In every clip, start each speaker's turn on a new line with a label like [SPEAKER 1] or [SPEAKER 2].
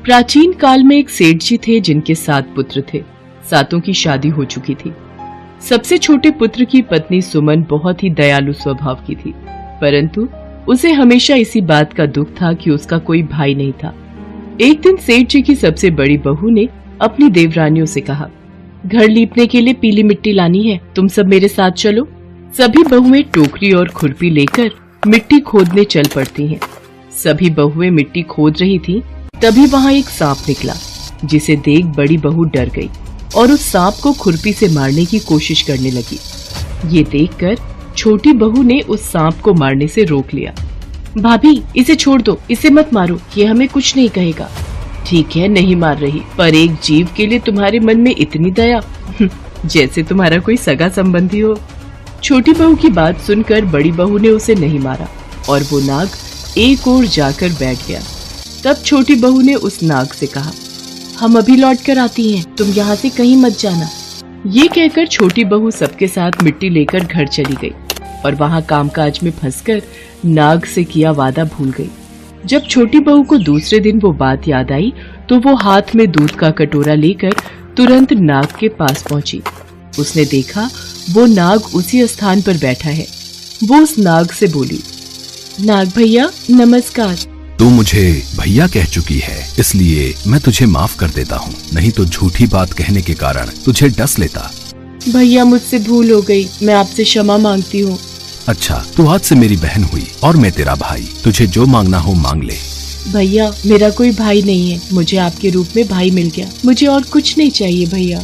[SPEAKER 1] प्राचीन काल में एक सेठ जी थे जिनके 7 पुत्र थे। 7 की शादी हो चुकी थी। सबसे छोटे पुत्र की पत्नी सुमन बहुत ही दयालु स्वभाव की थी, परंतु उसे हमेशा इसी बात का दुख था कि उसका कोई भाई नहीं था। एक दिन सेठ जी की सबसे बड़ी बहू ने अपनी देवरानियों से कहा, घर लीपने के लिए पीली मिट्टी लानी है, तुम सब मेरे साथ चलो। सभी बहुएं टोकरी और खुरपी लेकर मिट्टी खोदने चल पड़ती हैं। सभी बहुएं मिट्टी खोद रही थीं, तभी वहाँ एक सांप निकला, जिसे देख बड़ी बहू डर गई और उस सांप को खुरपी से मारने की कोशिश करने लगी। ये देखकर छोटी बहू ने उस सांप को मारने से रोक लिया। भाभी, इसे छोड़ दो, इसे मत मारो, ये हमें कुछ नहीं कहेगा। ठीक है, नहीं मार रही, पर एक जीव के लिए तुम्हारे मन में इतनी दया, जैसे तुम्हारा कोई सगा संबंधी हो। छोटी बहू की बात सुनकर बड़ी बहू ने उसे नहीं मारा और वो नाग एक ओर जाकर बैठ गया। तब छोटी बहू ने उस नाग से कहा, हम अभी लौट कर आती हैं, तुम यहाँ से कहीं मत जाना। ये कहकर छोटी बहू सबके साथ मिट्टी लेकर घर चली गई और वहाँ कामकाज में फंसकर नाग से किया वादा भूल गई। जब छोटी बहू को दूसरे दिन वो बात याद आई तो वो हाथ में दूध का कटोरा लेकर तुरंत नाग के पास पहुंची। उसने देखा वो नाग उसी स्थान पर बैठा है। वो उस नाग से बोली, नाग भैया नमस्कार।
[SPEAKER 2] तू मुझे भैया कह चुकी है, इसलिए मैं तुझे माफ कर देता हूँ, नहीं तो झूठी बात कहने के कारण तुझे डस लेता।
[SPEAKER 1] भैया मुझसे भूल हो गई, मैं आपसे क्षमा मांगती हूँ।
[SPEAKER 2] अच्छा, तू आज से मेरी बहन हुई और मैं तेरा भाई, तुझे जो मांगना हो मांग ले।
[SPEAKER 1] भैया, मेरा कोई भाई नहीं है, मुझे आपके रूप में भाई मिल गया, मुझे और कुछ नहीं चाहिए भैया।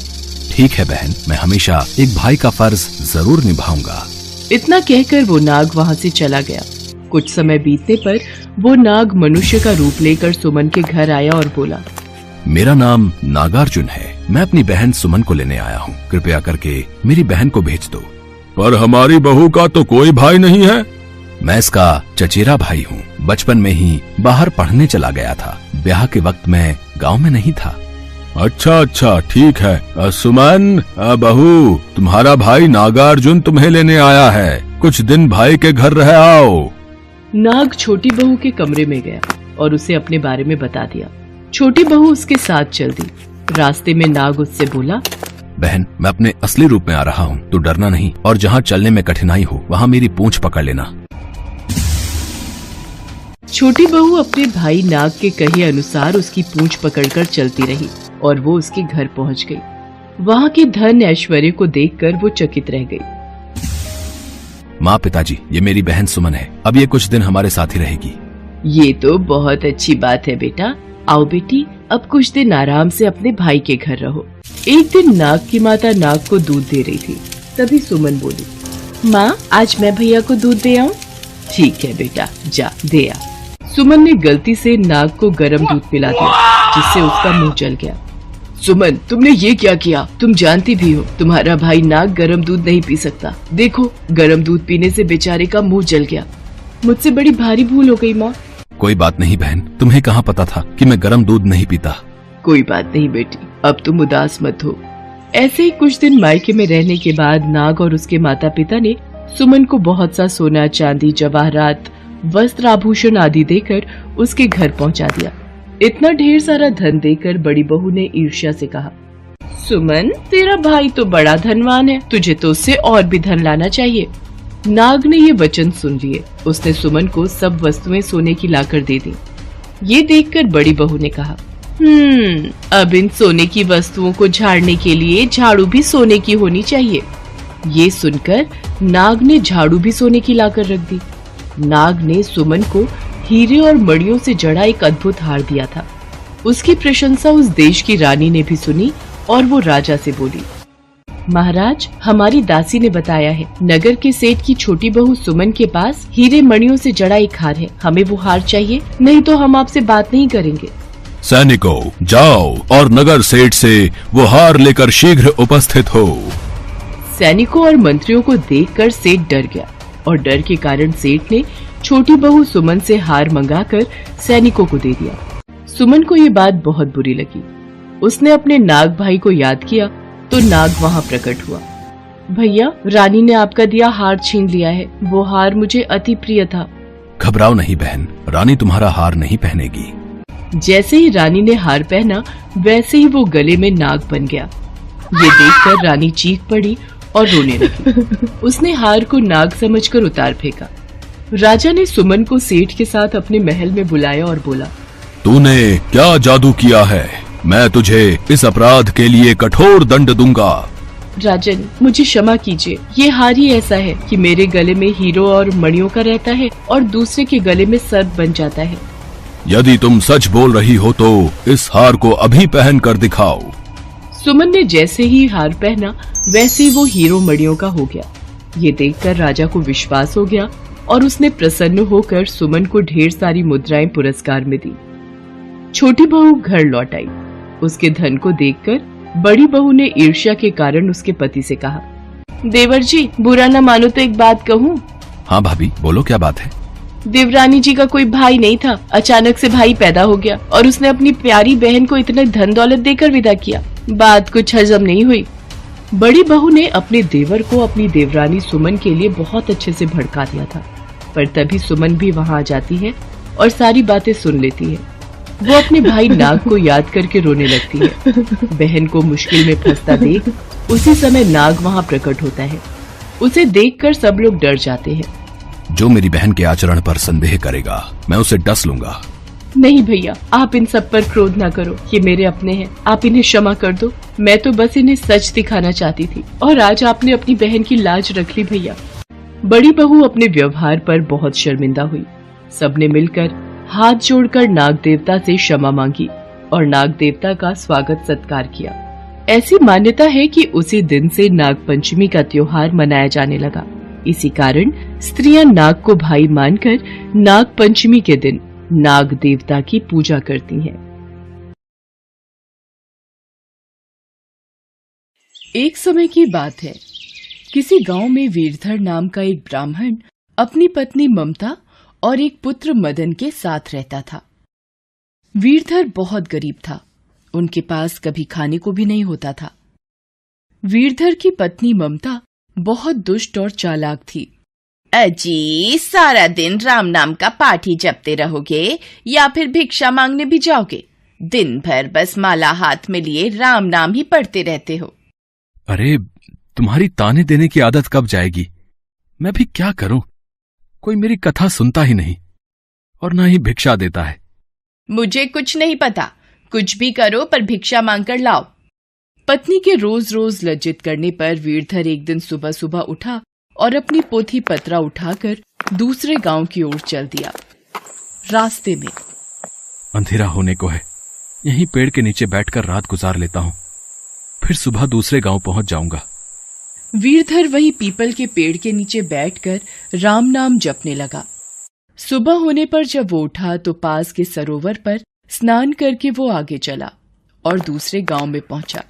[SPEAKER 2] ठीक है बहन, मैं हमेशा एक भाई का फर्ज जरूर निभाऊंगा।
[SPEAKER 1] इतना कहकर वो नाग वहाँ से चला गया। कुछ समय बीतने पर वो नाग मनुष्य का रूप लेकर सुमन के घर आया और बोला,
[SPEAKER 2] मेरा नाम नागार्जुन है, मैं अपनी बहन सुमन को लेने आया हूँ, कृपया करके मेरी बहन को भेज दो।
[SPEAKER 3] पर हमारी बहू का तो कोई भाई नहीं है।
[SPEAKER 2] मैं इसका चचेरा भाई हूँ, बचपन में ही बाहर पढ़ने चला गया था, ब्याह के वक्त मैं गांव में नहीं था।
[SPEAKER 3] अच्छा, ठीक है। सुमन बहू, तुम्हारा भाई नागार्जुन तुम्हें लेने आया है, कुछ दिन भाई के घर रह आओ।
[SPEAKER 1] नाग छोटी बहू के कमरे में गया और उसे अपने बारे में बता दिया। छोटी बहू उसके साथ चल दी। रास्ते में नाग उससे बोला,
[SPEAKER 2] बहन, मैं अपने असली रूप में आ रहा हूँ, तू डरना नहीं, और जहाँ चलने में कठिनाई हो वहाँ मेरी पूंछ पकड़ लेना।
[SPEAKER 1] छोटी बहू अपने भाई नाग के कहे अनुसार उसकी पूंछ पकड़कर चलती रही और वो उसके घर पहुँच गई। वहाँ के धन ऐश्वर्य को देखकर वो चकित रह गई।
[SPEAKER 2] माँ, पिताजी, ये मेरी बहन सुमन है, अब ये कुछ दिन हमारे साथ ही रहेगी।
[SPEAKER 1] ये तो बहुत अच्छी बात है बेटा, आओ बेटी, अब कुछ दिन आराम से अपने भाई के घर रहो। एक दिन नाग की माता नाग को दूध दे रही थी, तभी सुमन बोली, माँ, आज मैं भैया को दूध दे आऊँ? ठीक है बेटा, जा दे आ। सुमन ने गलती से नाग को गर्म दूध पिला दिया, जिससे उसका मुंह जल गया। सुमन, तुमने ये क्या किया? तुम जानती भी हो तुम्हारा भाई नाग गरम दूध नहीं पी सकता। देखो, गरम दूध पीने से बेचारे का मुंह जल गया। मुझसे बड़ी भारी भूल हो गई माँ।
[SPEAKER 2] कोई बात नहीं बहन, तुम्हें कहाँ पता था कि मैं गरम दूध नहीं पीता।
[SPEAKER 1] कोई बात नहीं बेटी, अब तुम उदास मत हो। ऐसे ही कुछ दिन मायके में रहने के बाद नाग और उसके माता पिता ने सुमन को बहुत सा सोना, चांदी, जवाहरात, वस्त्र, आभूषण आदि देकर उसके घर पहुँचा दिया। इतना ढेर सारा धन देकर बड़ी बहू ने ईर्ष्या से कहा, सुमन, तेरा भाई तो बड़ा धनवान है, तुझे तो उससे और भी धन लाना चाहिए। नाग ने ये वचन सुन लिए। उसने सुमन को सब वस्तुएं सोने की लाकर दे दी। ये देखकर बड़ी बहू ने कहा, अब इन सोने की वस्तुओं को झाड़ने के लिए झाड़ू भी सोने की होनी चाहिए। ये सुनकर नाग ने झाड़ू भी सोने की लाकर रख दी। नाग ने सुमन को हीरे और मणियों से जड़ा एक अद्भुत हार दिया था। उसकी प्रशंसा उस देश की रानी ने भी सुनी और वो राजा से बोली, महाराज, हमारी दासी ने बताया है, नगर के सेठ की छोटी बहू सुमन के पास हीरे मणियों से जड़ा एक हार है, हमें वो हार चाहिए, नहीं तो हम आपसे बात नहीं करेंगे।
[SPEAKER 3] सैनिकों, जाओ और नगर सेठ से वो हार लेकर शीघ्र उपस्थित हो।
[SPEAKER 1] सैनिकों और मंत्रियों को देखकर सेठ डर गया और डर के कारण सेठ ने छोटी बहू सुमन से हार मंगाकर सैनिकों को दे दिया। सुमन को ये बात बहुत बुरी लगी। उसने अपने नाग भाई को याद किया तो नाग वहाँ प्रकट हुआ। भैया, रानी ने आपका दिया हार छीन लिया है, वो हार मुझे अति प्रिय था।
[SPEAKER 2] घबराओ नहीं बहन, रानी तुम्हारा हार नहीं पहनेगी।
[SPEAKER 1] जैसे ही रानी ने हार पहना वैसे ही वो गले में नाग बन गया। ये देखकर रानी चीख पड़ी और रोने लगी। उसने हार को नाग समझकर उतार फेंका। राजा ने सुमन को सेठ के साथ अपने महल में बुलाया और बोला,
[SPEAKER 3] तूने क्या जादू किया है? मैं तुझे इस अपराध के लिए कठोर दंड दूंगा।
[SPEAKER 1] राजन, मुझे क्षमा कीजिए। ये हार ही ऐसा है कि मेरे गले में हीरो और मणियों का रहता है और दूसरे के गले में सर्प बन जाता है।
[SPEAKER 3] यदि तुम सच बोल रही हो तो इस हार को अभी पहन कर दिखाओ।
[SPEAKER 1] सुमन ने जैसे ही हार पहना वैसे ही वो हीरो मणियों का हो गया। ये देखकर राजा को विश्वास हो गया और उसने प्रसन्न होकर सुमन को ढेर सारी मुद्राएं पुरस्कार में दी। छोटी बहू घर लौट आई। उसके धन को देखकर बड़ी बहू ने ईर्ष्या के कारण उसके पति से कहा, देवर जी, बुरा न मानो तो एक बात कहूँ।
[SPEAKER 2] हाँ भाभी, बोलो, क्या बात है?
[SPEAKER 1] देवरानी जी का कोई भाई नहीं था। अचानक से भाई पैदा हो गया और उसने अपनी प्यारी बहन को इतने धन दौलत देकर विदा किया। बात कुछ हजम नहीं हुई। बड़ी बहू ने अपने देवर को अपनी देवरानी सुमन के लिए बहुत अच्छे से भड़का दिया था, पर तभी सुमन भी वहाँ आ जाती है और सारी बातें सुन लेती है। वो अपने भाई नाग को याद करके रोने लगती है। बहन को मुश्किल में फंसता देख उसी समय नाग वहाँ प्रकट होता है। उसे देखकर सब लोग डर जाते हैं।
[SPEAKER 2] जो मेरी बहन के आचरण पर संदेह करेगा मैं उसे डस लूंगा।
[SPEAKER 1] नहीं भैया, आप इन सब पर क्रोध ना करो। ये मेरे अपने हैं, आप इन्हें क्षमा कर दो। मैं तो बस इन्हें सच दिखाना चाहती थी और आज आपने अपनी बहन की लाज रख ली भैया। बड़ी बहू अपने व्यवहार पर बहुत शर्मिंदा हुई। सबने मिलकर हाथ जोड़कर नाग देवता से क्षमा मांगी और नाग देवता का स्वागत सत्कार किया। ऐसी मान्यता है कि उसी दिन से नाग पंचमी का त्योहार मनाया जाने लगा। इसी कारण स्त्रियां नाग को भाई मानकर नाग पंचमी के दिन नाग देवता की पूजा करती हैं। एक समय की बात है। किसी गांव में वीरधर नाम का एक ब्राह्मण अपनी पत्नी ममता और एक पुत्र मदन के साथ रहता था। वीरधर बहुत गरीब था। उनके पास कभी खाने को भी नहीं होता था। वीरधर की पत्नी ममता बहुत दुष्ट और चालाक थी।
[SPEAKER 4] अजी, सारा दिन राम नाम का पाठ ही जपते रहोगे या फिर भिक्षा मांगने भी जाओगे? दिन भर बस माला हाथ में लिए राम नाम ही पढ़ते रहते हो।
[SPEAKER 2] अरे, तुम्हारी ताने देने की आदत कब जाएगी? मैं भी क्या करूं? कोई मेरी कथा सुनता ही नहीं और ना ही भिक्षा देता है।
[SPEAKER 4] मुझे कुछ नहीं पता। कुछ भी करो पर भिक्षा मांगकर लाओ।
[SPEAKER 1] पत्नी के रोज रोज लज्जित करने पर वीरधर एक दिन सुबह सुबह उठा और अपनी पोथी पत्रा उठाकर दूसरे गांव की ओर चल दिया। रास्ते में
[SPEAKER 2] अंधेरा होने को है। यहीं पेड़ के नीचे बैठकर रात गुजार लेता हूं, फिर सुबह दूसरे गांव पहुंच जाऊंगा।
[SPEAKER 1] वीरधर वही पीपल के पेड़ के नीचे बैठकर राम नाम जपने लगा। सुबह होने पर जब वो उठा तो पास के सरोवर पर स्नान करके वो आगे चला और दूसरे गांव में पहुंचा।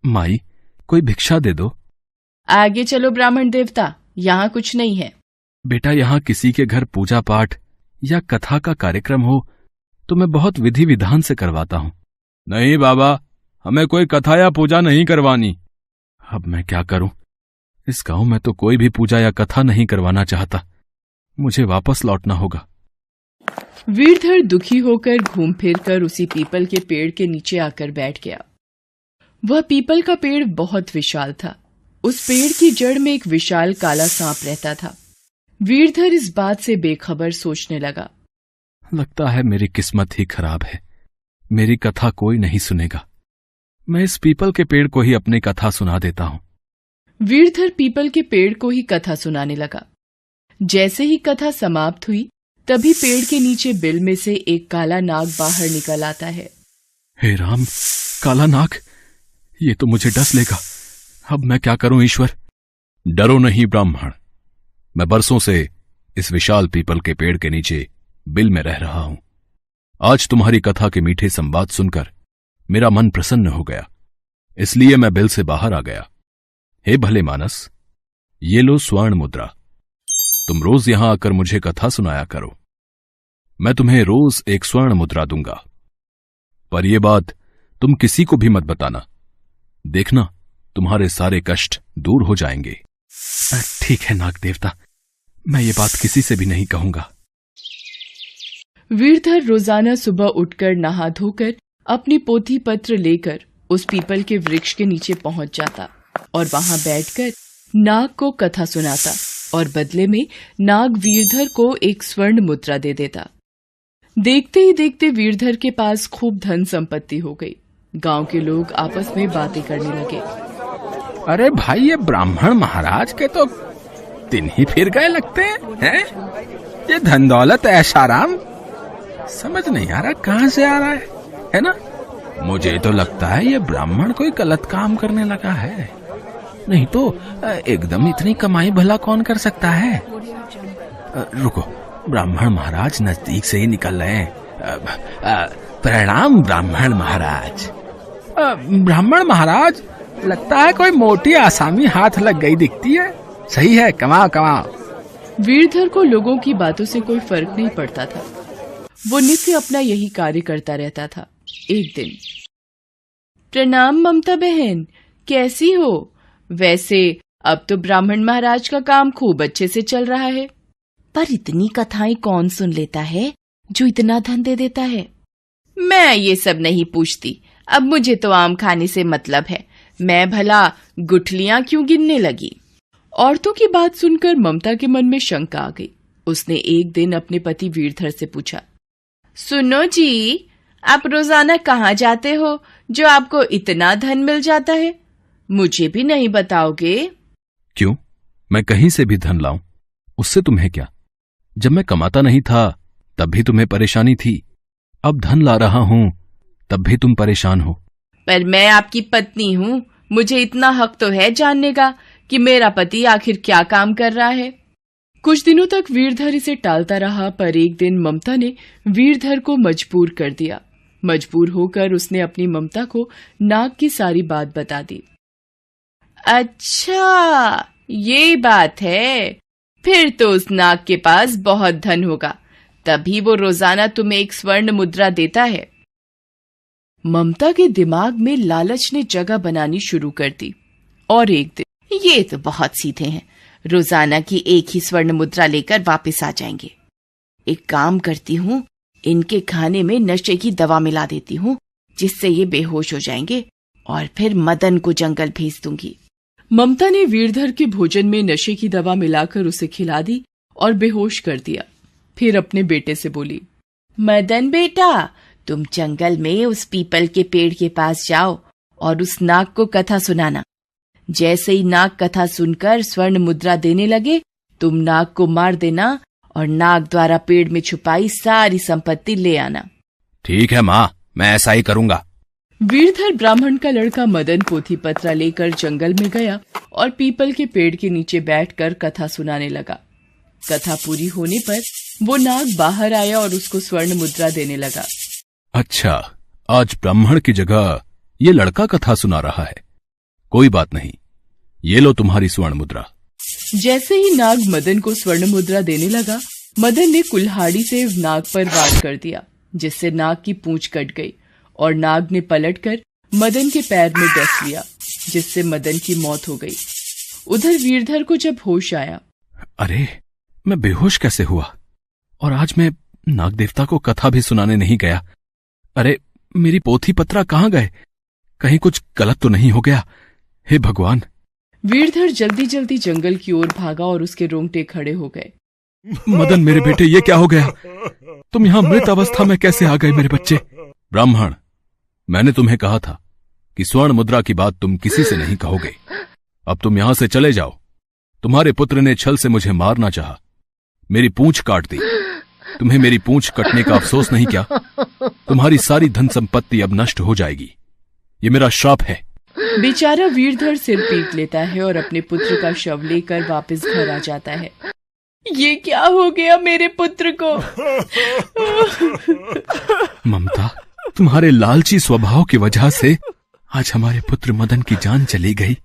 [SPEAKER 2] माई, कोई भिक्षा दे दो।
[SPEAKER 1] आगे चलो ब्राह्मण देवता, यहाँ कुछ नहीं है।
[SPEAKER 2] बेटा, यहाँ किसी के घर पूजा पाठ या कथा का कार्यक्रम हो तो मैं बहुत विधि विधान से करवाता हूँ।
[SPEAKER 3] नहीं बाबा, हमें कोई कथा या पूजा नहीं करवानी।
[SPEAKER 2] अब मैं क्या करूं? इस गांव में तो कोई भी पूजा या कथा नहीं करवाना चाहता। मुझे वापस लौटना होगा।
[SPEAKER 1] वीरधर दुखी होकर घूम फिर कर उसी पीपल के पेड़ के नीचे आकर बैठ गया। वह पीपल का पेड़ बहुत विशाल था। उस पेड़ की जड़ में एक विशाल काला सांप रहता था। वीरधर इस बात से बेखबर सोचने लगा।
[SPEAKER 2] लगता है मेरी किस्मत ही खराब है। मेरी कथा कोई नहीं सुनेगा। मैं इस पीपल के पेड़ को ही अपनी कथा सुना देता हूँ।
[SPEAKER 1] वीरधर पीपल के पेड़ को ही कथा सुनाने लगा। जैसे ही कथा समाप्त हुई तभी पेड़ के नीचे बिल में से एक काला नाग बाहर निकल आता है।
[SPEAKER 2] हे राम, काला नाग, ये तो मुझे डस लेगा। अब मैं क्या करूं ईश्वर?
[SPEAKER 3] डरो नहीं ब्राह्मण, मैं बरसों से इस विशाल पीपल के पेड़ के नीचे बिल में रह रहा हूं। आज तुम्हारी कथा के मीठे संवाद सुनकर मेरा मन प्रसन्न हो गया, इसलिए मैं बिल से बाहर आ गया। हे भले मानस, ये लो स्वर्ण मुद्रा। तुम रोज यहां आकर मुझे कथा सुनाया करो। मैं तुम्हें रोज एक स्वर्ण मुद्रा दूंगा, पर यह बात तुम किसी को भी मत बताना। देखना, तुम्हारे सारे कष्ट दूर हो जाएंगे।
[SPEAKER 2] ठीक है नाग देवता, मैं ये बात किसी से भी नहीं कहूंगा।
[SPEAKER 1] वीरधर रोजाना सुबह उठकर नहा धोकर अपनी पोथी पत्र लेकर उस पीपल के वृक्ष के नीचे पहुंच जाता और वहां बैठकर नाग को कथा सुनाता और बदले में नाग वीरधर को एक स्वर्ण मुद्रा दे देता। देखते ही देखते वीरधर के पास खूब धन संपत्ति हो गई। गांव के लोग आपस में बातें करने लगे।
[SPEAKER 2] अरे भाई, ये ब्राह्मण महाराज के तो दिन ही फिर गए लगते हैं? ये धन दौलत ऐशाराम समझ नहीं आ रहा कहाँ से आ रहा है ना? मुझे तो लगता है ये ब्राह्मण कोई गलत काम करने लगा है, नहीं तो एकदम इतनी कमाई भला कौन कर सकता है। रुको, ब्राह्मण महाराज नजदीक से ही निकल रहे हैं। प्रणाम ब्राह्मण महाराज। ब्राह्मण महाराज, लगता है कोई मोटी आसामी हाथ लग गई दिखती है। सही है, कमाओ कमाओ।
[SPEAKER 1] वीरधर को लोगों की बातों से कोई फर्क नहीं पड़ता था। वो नित्य अपना यही कार्य करता रहता था। एक दिन, प्रणाम ममता बहन, कैसी हो? वैसे अब तो ब्राह्मण महाराज का काम खूब अच्छे से चल रहा है, पर इतनी कथाएं कौन सुन लेता है जो इतना धन दे देता है?
[SPEAKER 4] मैं ये सब नहीं पूछती, अब मुझे तो आम खाने से मतलब है। मैं भला गुठलियां क्यों गिनने लगी?
[SPEAKER 1] औरतों की बात सुनकर ममता के मन में शंका आ गई। उसने एक दिन अपने पति वीरधर से पूछा,
[SPEAKER 4] सुनो जी, आप रोजाना कहाँ जाते हो जो आपको इतना धन मिल जाता है? मुझे भी नहीं बताओगे?
[SPEAKER 3] क्यों, मैं कहीं से भी धन लाऊं, उससे तुम्हें क्या? जब मैं कमाता नहीं था तब भी तुम्हें परेशानी थी, अब धन ला रहा हूं तब भी तुम परेशान हो।
[SPEAKER 4] पर मैं आपकी पत्नी हूँ, मुझे इतना हक तो है जानने का कि मेरा पति आखिर क्या काम कर रहा है।
[SPEAKER 1] कुछ दिनों तक वीरधर इसे टालता रहा, पर एक दिन ममता ने वीरधर को मजबूर कर दिया। मजबूर होकर उसने अपनी ममता को नाग की सारी बात बता दी।
[SPEAKER 4] अच्छा, ये बात है। फिर तो उस नाग के पास बहुत धन होगा, तभी वो रोजाना तुम्हें एक स्वर्ण मुद्रा देता है।
[SPEAKER 1] ममता के दिमाग में लालच ने जगह बनानी शुरू कर दी और एक दिन,
[SPEAKER 4] ये तो बहुत सीधे हैं, रोजाना की एक ही स्वर्ण मुद्रा लेकर वापस आ जाएंगे। एक काम करती हूँ, इनके खाने में नशे की दवा मिला देती हूँ, जिससे ये बेहोश हो जाएंगे और फिर मदन को जंगल भेज दूंगी।
[SPEAKER 1] ममता ने वीरधर के भोजन में नशे की दवा मिलाकर उसे खिला दी और बेहोश कर दिया। फिर अपने बेटे से बोली,
[SPEAKER 4] मदन बेटा, तुम जंगल में उस पीपल के पेड़ के पास जाओ और उस नाग को कथा सुनाना। जैसे ही नाग कथा सुनकर स्वर्ण मुद्रा देने लगे, तुम नाग को मार देना और नाग द्वारा पेड़ में छुपाई सारी संपत्ति ले आना।
[SPEAKER 3] ठीक है माँ, मैं ऐसा ही करूँगा।
[SPEAKER 1] वीरधर ब्राह्मण का लड़का मदन पोथी पत्रा लेकर जंगल में गया और पीपल के पेड़ के नीचे बैठकर कथा सुनाने लगा। कथा पूरी होने पर वो नाग बाहर आया और उसको स्वर्ण मुद्रा देने लगा।
[SPEAKER 3] अच्छा, आज ब्राह्मण की जगह ये लड़का कथा सुना रहा है। कोई बात नहीं, ये लो तुम्हारी स्वर्ण मुद्रा।
[SPEAKER 1] जैसे ही नाग मदन को स्वर्ण मुद्रा देने लगा, मदन ने कुल्हाड़ी से नाग पर वार कर दिया, जिससे नाग की पूंछ कट गई और नाग ने पलटकर मदन के पैर में डस लिया, जिससे मदन की मौत हो गई। उधर वीरधर को जब होश आया,
[SPEAKER 3] अरे मैं बेहोश कैसे हुआ? और आज मैं नाग देवता को कथा भी सुनाने नहीं गया। अरे मेरी पोथी पत्रा कहाँ गए? कहीं कुछ गलत तो नहीं हो गया? हे भगवान!
[SPEAKER 1] वीरधर जल्दी जल्दी जंगल की ओर भागा और उसके रोंगटे खड़े हो गए।
[SPEAKER 3] मदन मेरे बेटे, ये क्या हो गया? तुम यहाँ मृत अवस्था में कैसे आ गए मेरे बच्चे? ब्राह्मण, मैंने तुम्हें कहा था कि स्वर्ण मुद्रा की बात तुम किसी से नहीं कहोगे। अब तुम यहां से चले जाओ। तुम्हारे पुत्र ने छल से मुझे मारना चाहा, मेरी पूंछ काट दी। तुम्हें मेरी पूंछ कटने का अफसोस नहीं क्या? तुम्हारी सारी धन संपत्ति अब नष्ट हो जाएगी। ये मेरा श्राप है।
[SPEAKER 1] बेचारा वीरधर सिर पीट लेता है और अपने पुत्र का शव लेकर वापस घर आ जाता है। ये क्या हो गया मेरे पुत्र को?
[SPEAKER 3] ममता, तुम्हारे लालची स्वभाव की वजह से आज हमारे पुत्र मदन की जान चली गई।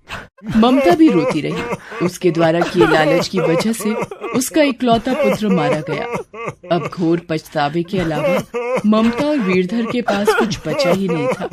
[SPEAKER 1] ममता भी रोती रही। उसके द्वारा किए लालच की वजह से उसका इकलौता पुत्र मारा गया। अब घोर पछतावे के अलावा ममता और वीरधर के पास कुछ बचा ही नहीं था।